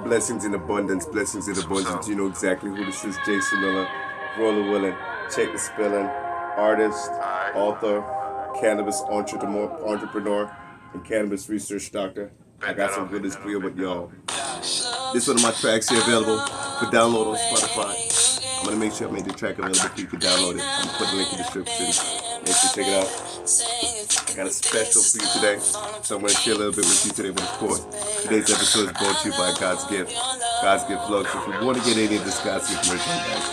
Blessings in abundance, blessings in abundance. You know exactly who this is. Jason Miller, Roller Willing, check the spelling, artist, author, cannabis entrepreneur, and cannabis research doctor. I got some goodies for you, but y'all, this one of my tracks here available for download on Spotify. I'm gonna make sure I make the track available so you can download it. I'm gonna put the link in the description. Make sure you check it out. I got a special for you today, so I'm gonna share a little bit with you today. But of course, today's episode is brought to you by God's Gift. God's Gift Lux. If you want to get any of this God's Gift merchandise,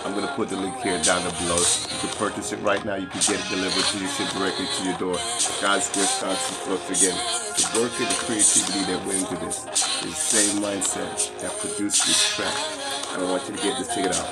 I'm going to put the link here down below. You can purchase it right now. You can get it delivered to you, shipped directly to your door. God's Gift, God's Gift Lux again. The work and the creativity that went into this is the same mindset that produced this track. I don't want you to get this. Check it out.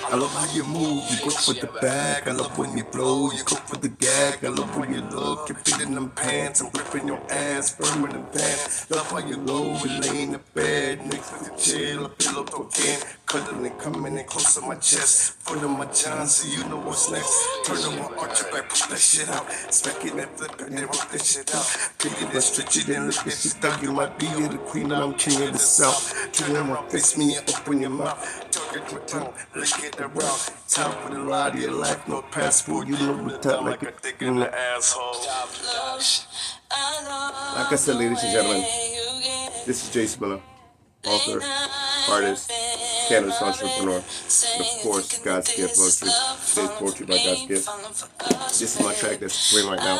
I love how you move, you go for the back. I love when you blow, you go for the gag. I love when you look, you're fitting them pants. I'm gripping your ass, firmer than pants. Love how you low, we lay in the bed next to the chair, a pillow cocaine. Cuddling and coming in close to my chest. Foot on my John, so you know what's next. Turn on my arch, you gotta put that shit out. Smacking that flip and then rock that shit out. Picking that stretch it and look at you. Thug you might be the queen, and I'm king of the south. Turn on my face, me and open your mouth. Talk at my tongue, lick it around. Time for the ride of your life, no passport. You know the time like a dick in the asshole. Like I said, ladies and gentlemen, this is Jason Miller, author, artist, cannabis entrepreneur, and of course, God's Gift Luxury. Today's poetry by God's Gift. This is my track that's playing right now.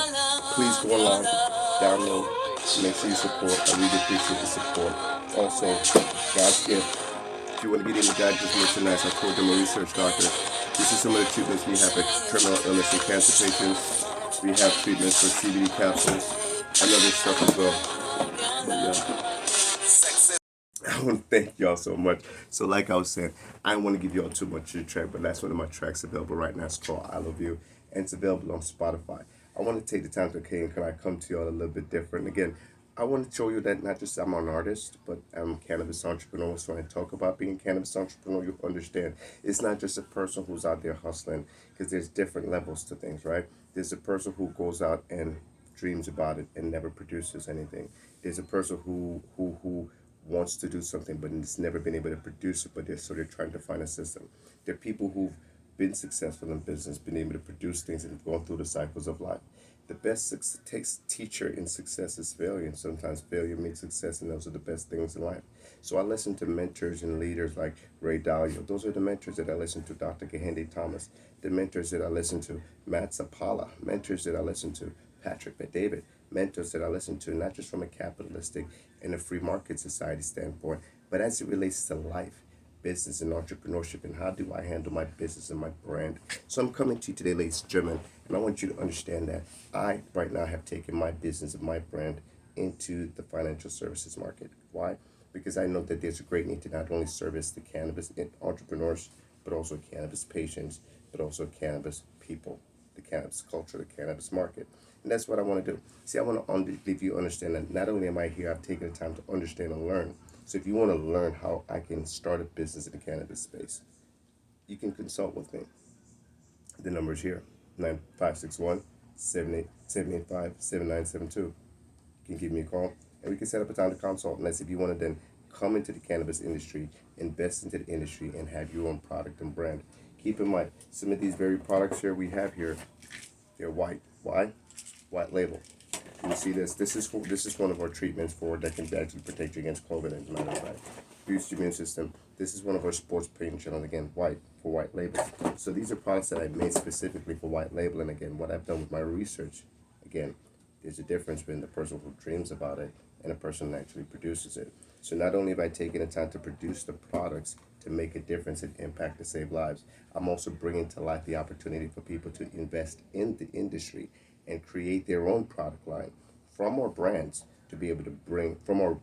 Please go online, download, make sure you support. I really appreciate the support. Also, God's Gift. If you want to get into God Gift merchandise, I told them a research doctor. This is some of the treatments we have for terminal illness and cancer patients. We have treatments for CBD capsules and other stuff as well. But yeah. I want to thank y'all so much. So like I was saying, I don't want to give y'all too much of the track, but that's one of my tracks available right now. It's called I Love You, and it's available on Spotify. I want to take the time to, okay, and can I come to y'all a little bit different? Again, I want to show you that not just I'm an artist, but I'm a cannabis entrepreneur. So when I talk about being a cannabis entrepreneur, you understand it's not just a person who's out there hustling, because there's different levels to things, right? There's a person who goes out and dreams about it and never produces anything. There's a person who wants to do something but has never been able to produce it, but they're trying to find a system. There are people who've been successful in business, been able to produce things, and gone through the cycles of life. The best teacher in success is failure, and sometimes failure makes success, and those are the best things in life. So I listen to mentors and leaders like Ray Dalio. Those are the mentors that I listen to, Dr. Kahende Thomas. The mentors that I listen to, Matt Zapala. Mentors that I listen to, Patrick Bet-David. Mentors that I listen to, not just from a capitalistic and a free market society standpoint, but as it relates to life, business, and entrepreneurship, and how do I handle my business and my brand. So I'm coming to you today, ladies and gentlemen, and I want you to understand that I, right now, have taken my business and my brand into the financial services market. Why? Because I know that there's a great need to not only service the cannabis entrepreneurs, but also cannabis patients, but also cannabis people, the cannabis culture, the cannabis market. And that's what I want to do. See, I want to leave you understand that not only am I here, I've taken the time to understand and learn. So if you want to learn how I can start a business in the cannabis space, you can consult with me. The number is here, 9561-785-7972. You can give me a call, and we can set up a time to consult. And that's if you want to then come into the cannabis industry, invest into the industry, and have your own product and brand. Keep in mind, some of these very products here we have here, they're white. Why? White label. You see this? This is one of our treatments that can actually protect you against COVID. As a matter of fact, boost your immune system. This is one of our sports pain channels. Again, white label. So these are products that I made specifically for white label. And again, what I've done with my research, again, there's a difference between the person who dreams about it and the person who actually produces it. So not only have I taken the time to produce the products to make a difference and impact to save lives, I'm also bringing to life the opportunity for people to invest in the industry and create their own product line from our brands, to be able to bring from our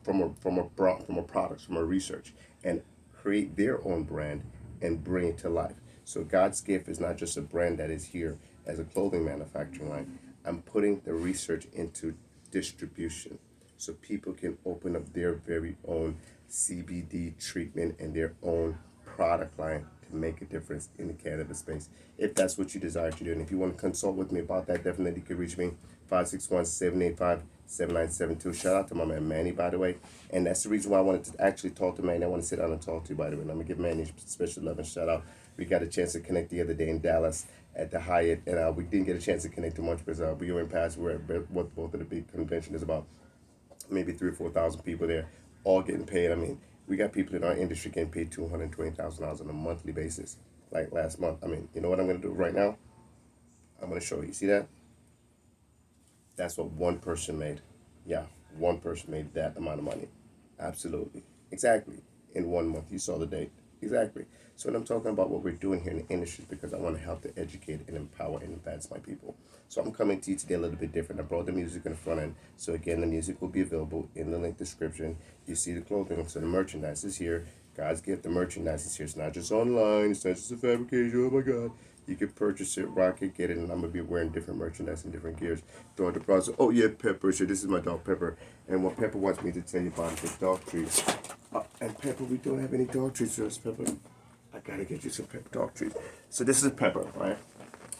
products, from our research, and create their own brand and bring it to life. So God's Gift is not just a brand that is here as a clothing manufacturing line. I'm putting the research into distribution, so people can open up their very own CBD treatment and their own product line to make a difference in the cannabis space, if that's what you desire to do. And if you want to consult with me about that, definitely you can reach me, 561-785-7972. 7972. Shout out to my man Manny, by the way. And that's the reason why I wanted to actually talk to Manny. I want to sit down and talk to you, by the way. And I'm going to give Manny a special love and shout out. We got a chance to connect the other day in Dallas at the Hyatt. And we didn't get a chance to connect too much because we were in past. We were at what both of the big convention is about. Maybe 3,000 or 4,000 people there, all getting paid. I mean, we got people in our industry getting paid $220,000 on a monthly basis. Like last month. I mean, you know what I'm going to do right now? I'm going to show you. See that? That's what one person made. Yeah, one person made that amount of money. Absolutely. Exactly. In 1 month. You saw the date. Exactly. So when I'm talking about what we're doing here in the industry, because I want to help to educate and empower and advance my people. So I'm coming to you today a little bit different. I brought the music in the front end. So again, the music will be available in the link description. You see the clothing. So the merchandise is here. GodzGift, the merchandise is here. It's not just online. It's not just a fabrication. Oh my God. You can purchase it, rock it, get it, and I'm going to be wearing different merchandise and different gears throughout the process. Oh, yeah, Pepper. So this is my dog, Pepper. And what Pepper wants me to tell you about is the dog treats. And Pepper, we don't have any dog treats for us, Pepper. I got to get you some Pepper dog treats. So this is Pepper, right?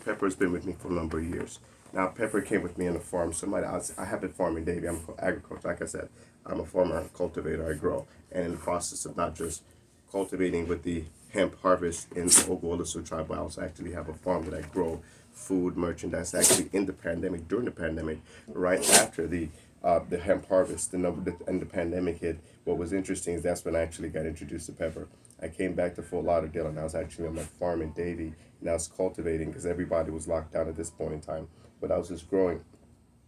Pepper has been with me for a number of years. Now, Pepper came with me on the farm. I have been farming, Davey. I'm agriculture. Like I said, I'm a farmer, I'm a cultivator. I grow. And in the process of not just cultivating with the hemp harvest in the Oglala tribe, I also actually have a farm that I grow food, merchandise. Actually, in the pandemic, during the pandemic, right after the hemp harvest, and the pandemic hit, what was interesting is that's when I actually got introduced to Pepper. I came back to Fort Lauderdale, and I was actually on my farm in Davie, and I was cultivating because everybody was locked down at this point in time. But I was just growing.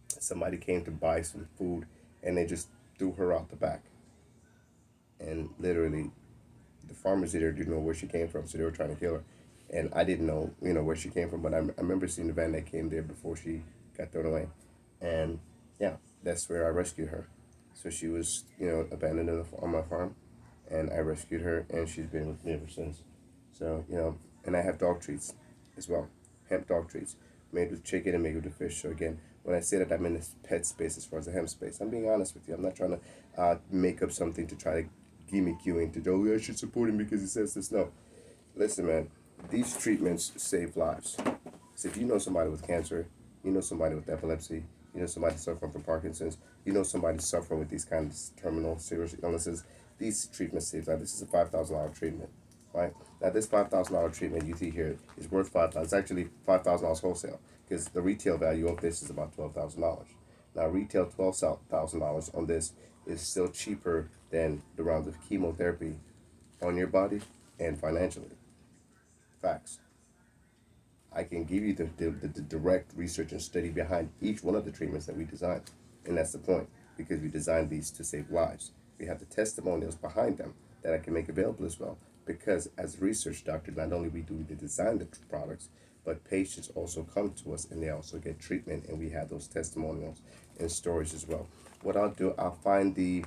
Somebody came to buy some food, and they just threw her out the back. And literally, the farmers there didn't know where she came from, so they were trying to kill her. And I didn't know, where she came from, but I remember seeing the van that came there before she got thrown away. And yeah, that's where I rescued her. So she was, abandoned on my farm, and I rescued her, and she's been with me ever since. So, and I have dog treats as well, hemp dog treats, made with chicken and made with the fish. So again, when I say that I'm in this pet space as far as the hemp space, I'm being honest with you. I'm not trying to make up something to try to gimmick you into, oh, I should support him because he says this. No. Listen, man, these treatments save lives. So if you know somebody with cancer, you know somebody with epilepsy, you know somebody suffering from Parkinson's, you know somebody suffering with these kinds of terminal serious illnesses, these treatments save lives. This is a $5,000 treatment, right? Now, this $5,000 treatment you see here is worth $5,000. It's actually $5,000 wholesale because the retail value of this is about $12,000. Now, retail $12,000 on this is still cheaper than the rounds of chemotherapy on your body and financially. Facts. I can give you the direct research and study behind each one of the treatments that we designed. And that's the point, because we designed these to save lives. We have the testimonials behind them that I can make available as well. Because as a research doctor, not only do we design the products, but patients also come to us and they also get treatment, and we have those testimonials and stories as well. What I'll do, I'll find the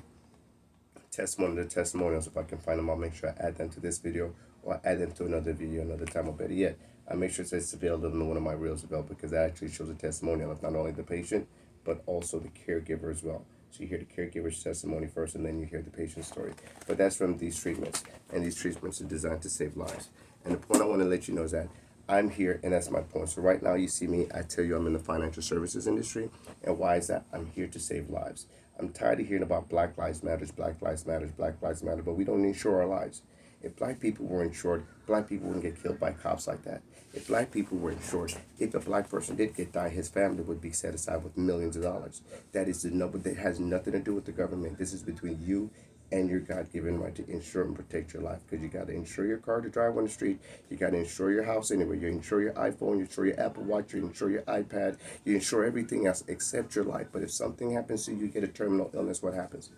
testimonials. If I can find them, I'll make sure I add them to this video or add them to another video another time, or better yet, I make sure it's available in one of my reels as well, because that actually shows a testimonial of not only the patient but also the caregiver as well. So you hear the caregiver's testimony first, and then you hear the patient's story. But that's from these treatments, and these treatments are designed to save lives. And the point I want to let you know is that I'm here, and that's my point. So right now you see me, I tell you I'm in the financial services industry. And why is that? I'm here to save lives. I'm tired of hearing about Black Lives Matter, Black Lives Matter, Black Lives Matter, but we don't insure our lives. If black people were insured, black people wouldn't get killed by cops like that. If black people were insured, if a black person did die, his family would be set aside with millions of dollars. That is the number. That has nothing to do with the government. This is between you and your God-given right to insure and protect your life. Because you got to insure your car to drive on the street. You got to insure your house anyway. You insure your iPhone. You insure your Apple Watch. You insure your iPad. You insure everything else except your life. But if something happens to you, you get a terminal illness, what happens?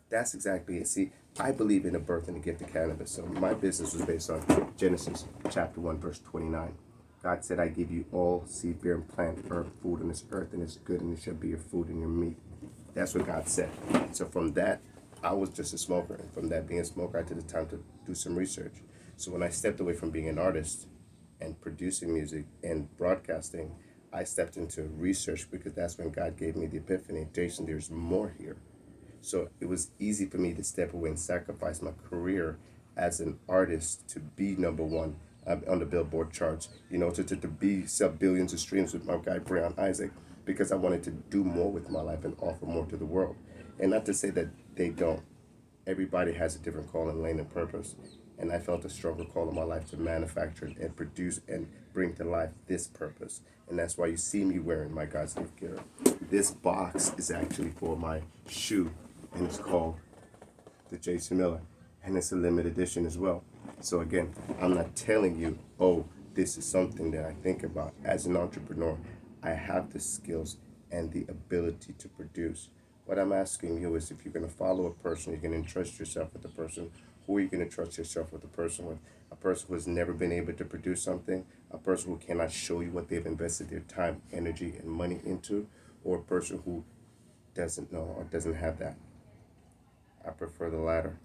That's exactly it. See, I believe in the birth and the gift of cannabis. So my business was based on Genesis chapter 1, verse 29. God said, I give you all seed-bearing plant, herb, food on this earth, and it's good, and it shall be your food and your meat. That's what God said. So from that, I was just a smoker. And from that being a smoker, I took the time to do some research. So when I stepped away from being an artist and producing music and broadcasting, I stepped into research, because that's when God gave me the epiphany. Jason, there's more here. So it was easy for me to step away and sacrifice my career as an artist to be number one on the Billboard charts, to be sell billions of streams with my guy, Brian Isaac, because I wanted to do more with my life and offer more to the world. And not to say that they don't. Everybody has a different calling, lane, and purpose. And I felt a stronger call in my life to manufacture and produce and bring to life this purpose. And that's why you see me wearing my God's gift gear. This box is actually for my shoe, and it's called the Jason Miller, and it's a limited edition as well. So again, I'm not telling you, oh, this is something that I think about. As an entrepreneur, I have the skills and the ability to produce. What I'm asking you is, if you're going to follow a person, you're going to entrust yourself with the person. Who are you going to trust yourself with the person with? A person who has never been able to produce something, a person who cannot show you what they've invested their time, energy, and money into, or a person who doesn't know or doesn't have that. I prefer the latter.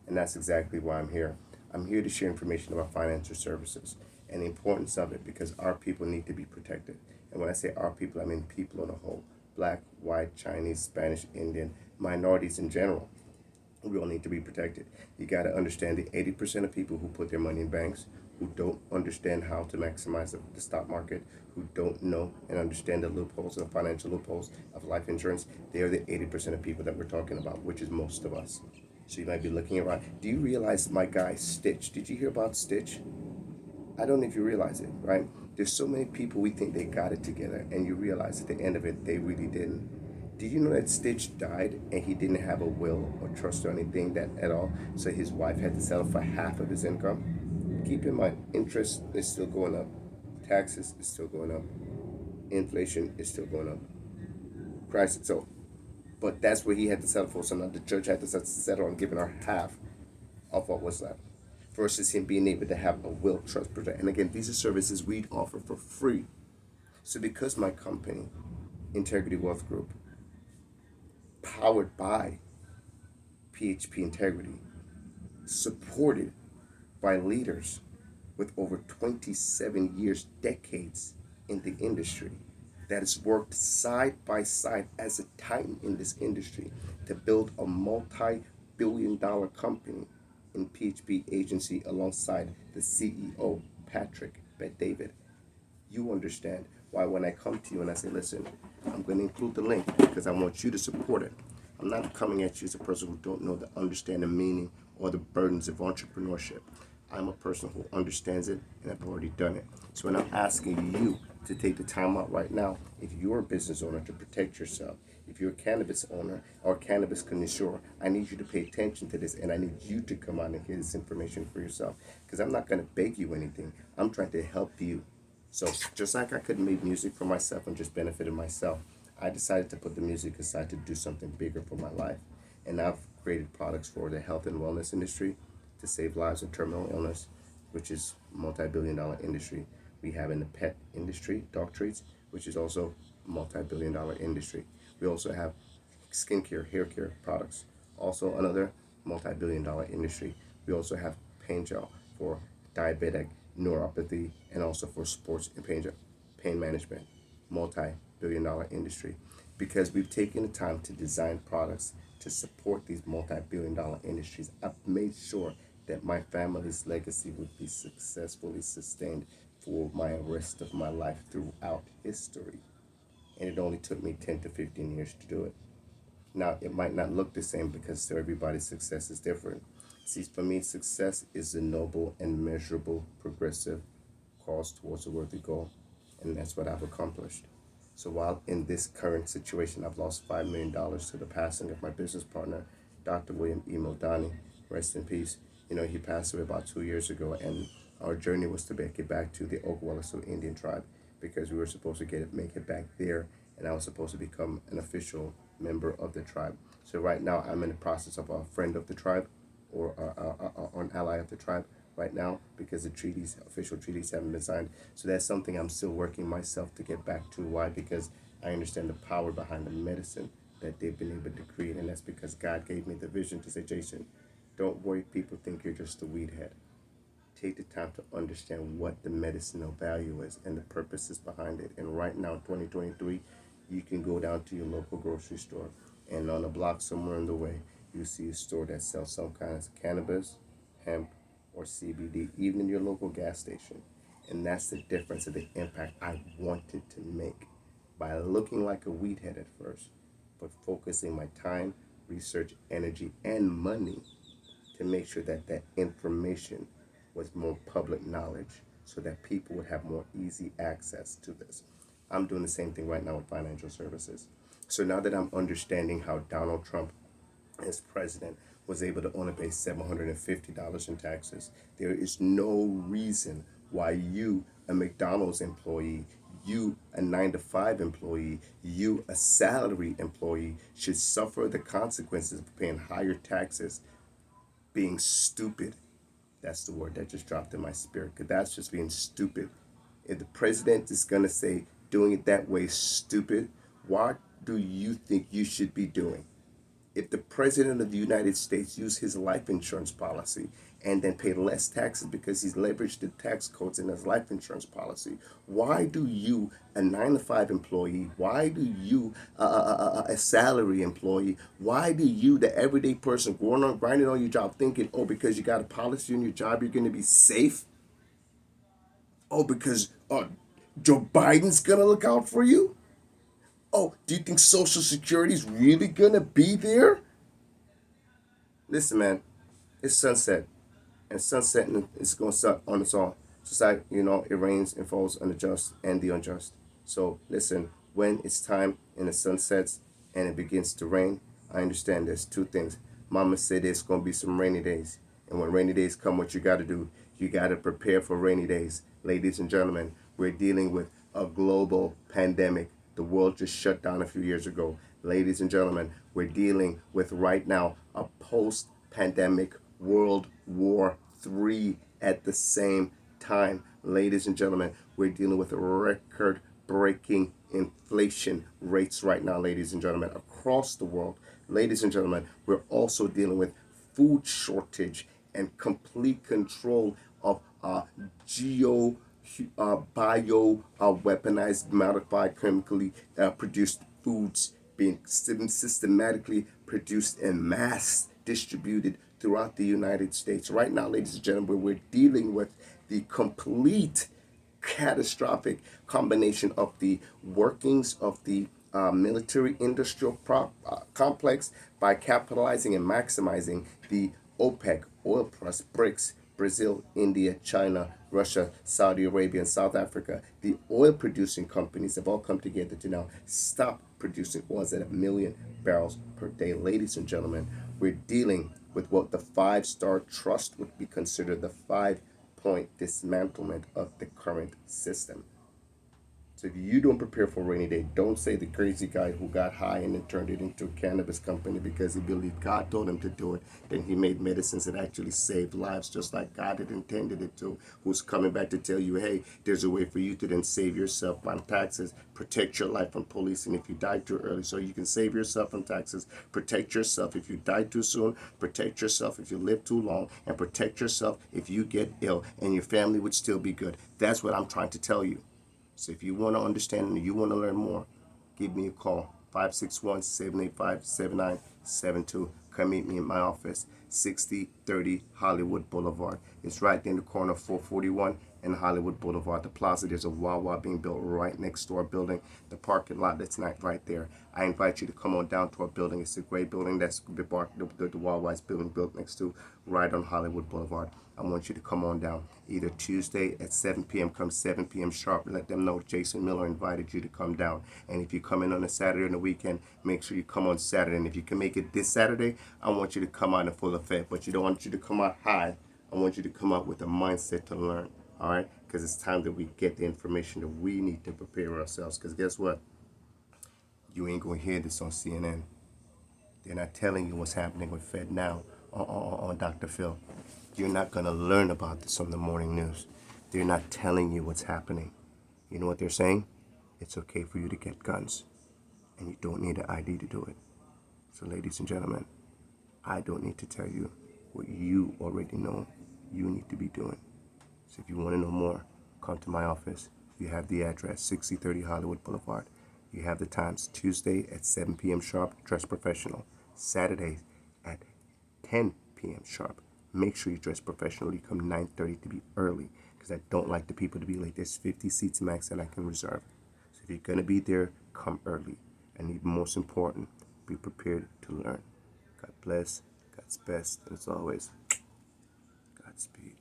And that's exactly why I'm here. I'm here to share information about financial services and the importance of it, because our people need to be protected. And when I say our people, I mean people on a whole: black, white, Chinese, Spanish, Indian, minorities in general. We all need to be protected. You got to understand the 80% of people who put their money in banks, who don't understand how to maximize the stock market, who don't know and understand the loopholes and the financial loopholes of life insurance. They are the 80% of people that we're talking about, which is most of us. So you might be looking around. Do you realize my guy Stitch? Did you hear about Stitch? I don't know if you realize it, right? There's so many people we think they got it together, and you realize at the end of it, they really didn't. Did you know that Stitch died and he didn't have a will or trust or anything that at all? So his wife had to settle for half of his income. Keep in mind, interest is still going up, taxes is still going up, inflation is still going up. Price so, but that's what he had to settle for. So now the judge had to settle on giving her half of what was left, versus him being able to have a will, trust, protect. And again, these are services we offer for free. So because my company, Integrity Wealth Group, powered by PHP Integrity, supported by leaders with over 27 years, decades in the industry, that has worked side by side as a titan in this industry to build a multi-billion-dollar company in PHP agency alongside the CEO, Patrick Bet-David. You understand why when I come to you and I say, listen, I'm going to include the link because I want you to support it. I'm not coming at you as a person who don't know the understand the meaning or the burdens of entrepreneurship. I'm a person who understands it, and I've already done it. So when I'm asking you to take the time out right now, if you're a business owner, to protect yourself, if you're a cannabis owner or a cannabis connoisseur, I need you to pay attention to this, and I need you to come out and hear this information for yourself, because I'm not going to beg you anything. I'm trying to help you. So just like I couldn't make music for myself and just benefited myself, I decided to put the music aside to do something bigger for my life. And I've created products for the health and wellness industry to save lives of terminal illness, which is a multi-billion-dollar industry. We have in the pet industry, dog treats, which is also a multi-billion-dollar industry. We also have skincare, hair care products, also another multi-billion-dollar industry. We also have pain gel for diabetic neuropathy and also for sports and pain management, multi-billion-dollar industry, because we've taken the time to design products to support these multi-billion-dollar industries. I've made sure that my family's legacy would be successfully sustained for my rest of my life throughout history. And it only took me 10 to 15 years to do it. Now, it might not look the same because everybody's success is different. See, for me, success is a noble and measurable, progressive cause towards a worthy goal. And that's what I've accomplished. So while in this current situation, I've lost $5 million to the passing of my business partner, Dr. William E. Modani, rest in peace. You know, he passed away about 2 years ago, and our journey was to make it back to the Oglala Indian tribe, because we were supposed to make it back there, and I was supposed to become an official member of the tribe. So right now, I'm in the process of a friend of the tribe, or an ally of the tribe right now, because the official treaties haven't been signed. So that's something I'm still working myself to get back to. Why? Because I understand the power behind the medicine that they've been able to create, and that's because God gave me the vision to say, Jason, don't worry, people think you're just a weed head. Take the time to understand what the medicinal value is and the purposes behind it. And right now, 2023, you can go down to your local grocery store, and on a block somewhere in the way, you see a store that sells some kind of cannabis, hemp, or CBD, even in your local gas station. And that's the difference of the impact I wanted to make. by looking like a weed head at first, but focusing my time, research, energy, and money to make sure that that information was more public knowledge so that people would have more easy access to this. I'm doing the same thing right now with financial services. So now that I'm understanding how Donald Trump, as president, was able to only pay $750 in taxes, there is no reason why you, a McDonald's employee, you, a 9 to 5 employee, you, a salary employee, should suffer the consequences of paying higher taxes, being stupid. That's the word that just dropped in my spirit, because that's just being stupid. If the president is going to say doing it that way is stupid, what do you think you should be doing? If the president of the United States used his life insurance policy and then paid less taxes because he's leveraged the tax codes in his life insurance policy, why do you, a 9 to 5 employee, why do you, a salary employee, why do you, the everyday person going on grinding on your job, thinking, oh, because you got a policy on your job, you're going to be safe? Oh, because Joe Biden's going to look out for you? Oh, do you think Social Security is really going to be there? Listen, man, it's sunset, and sunsetting is going to suck on its own. Just like, it rains and falls on the just and the unjust. So listen, when it's time and the sun sets and it begins to rain, I understand there's two things. Mama said there's going to be some rainy days. And when rainy days come, what you got to do, you got to prepare for rainy days. Ladies and gentlemen, we're dealing with a global pandemic. The world just shut down a few years ago. Ladies and gentlemen, we're dealing with right now a post-pandemic World War III at the same time. Ladies and gentlemen, we're dealing with record-breaking inflation rates right now, ladies and gentlemen, across the world. Ladies and gentlemen, we're also dealing with food shortage and complete control of bio weaponized, modified, chemically produced foods being systematically produced and mass distributed throughout the United States. Right now, ladies and gentlemen, we're dealing with the complete catastrophic combination of the workings of the military industrial complex by capitalizing and maximizing the OPEC, oil plus BRICS, Brazil, India, China, Russia, Saudi Arabia, and South Africa. The oil producing companies have all come together to now stop producing oil at 1 million barrels per day. Ladies and gentlemen, we're dealing with what the Five-Star Trust would be considered the 5-point dismantlement of the current system. So if you don't prepare for a rainy day, don't say the crazy guy who got high and then turned it into a cannabis company because he believed God told him to do it. Then he made medicines that actually saved lives just like God had intended it to. Who's coming back to tell you, hey, there's a way for you to then save yourself on taxes, protect your life from policing if you die too early so you can save yourself from taxes, protect yourself if you die too soon, protect yourself if you live too long, and protect yourself if you get ill and your family would still be good. That's what I'm trying to tell you. So if you want to understand and you want to learn more, give me a call, 561-785-7972. Come meet me in my office, 6030 Hollywood Boulevard. It's right there in the corner of 441 and Hollywood Boulevard. The plaza, there's a Wawa being built right next to our building. The parking lot that's not right there. I invite you to come on down to our building. It's a great building that's the Wawa's building built next to right on Hollywood Boulevard. I want you to come on down either Tuesday at 7 p.m. Come 7 p.m. sharp. Let them know Jason Miller invited you to come down. And if you come in on a Saturday and the weekend, make sure you come on Saturday. And if you can make it this Saturday, I want you to come out in full effect. But you don't want you to come out high. I want you to come out with a mindset to learn. All right? Because it's time that we get the information that we need to prepare ourselves. Because guess what? You ain't going to hear this on CNN. They're not telling you what's happening with Fed now on Dr. Phil. You're not going to learn about this on the morning news. They're not telling you what's happening. You know what they're saying? It's okay for you to get guns, and you don't need an ID to do it. So ladies and gentlemen, I don't need to tell you what you already know you need to be doing. So if you want to know more, come to my office. You have the address, 6030 Hollywood Boulevard. You have the times, Tuesday at 7 p.m. sharp, dress professional. Saturday at 10 p.m. sharp. Make sure you dress professionally. Come 9:30 to be early because I don't like the people to be late. There's 50 seats max that I can reserve. So if you're going to be there, come early. And even most important, be prepared to learn. God bless, God's best, and as always, Godspeed.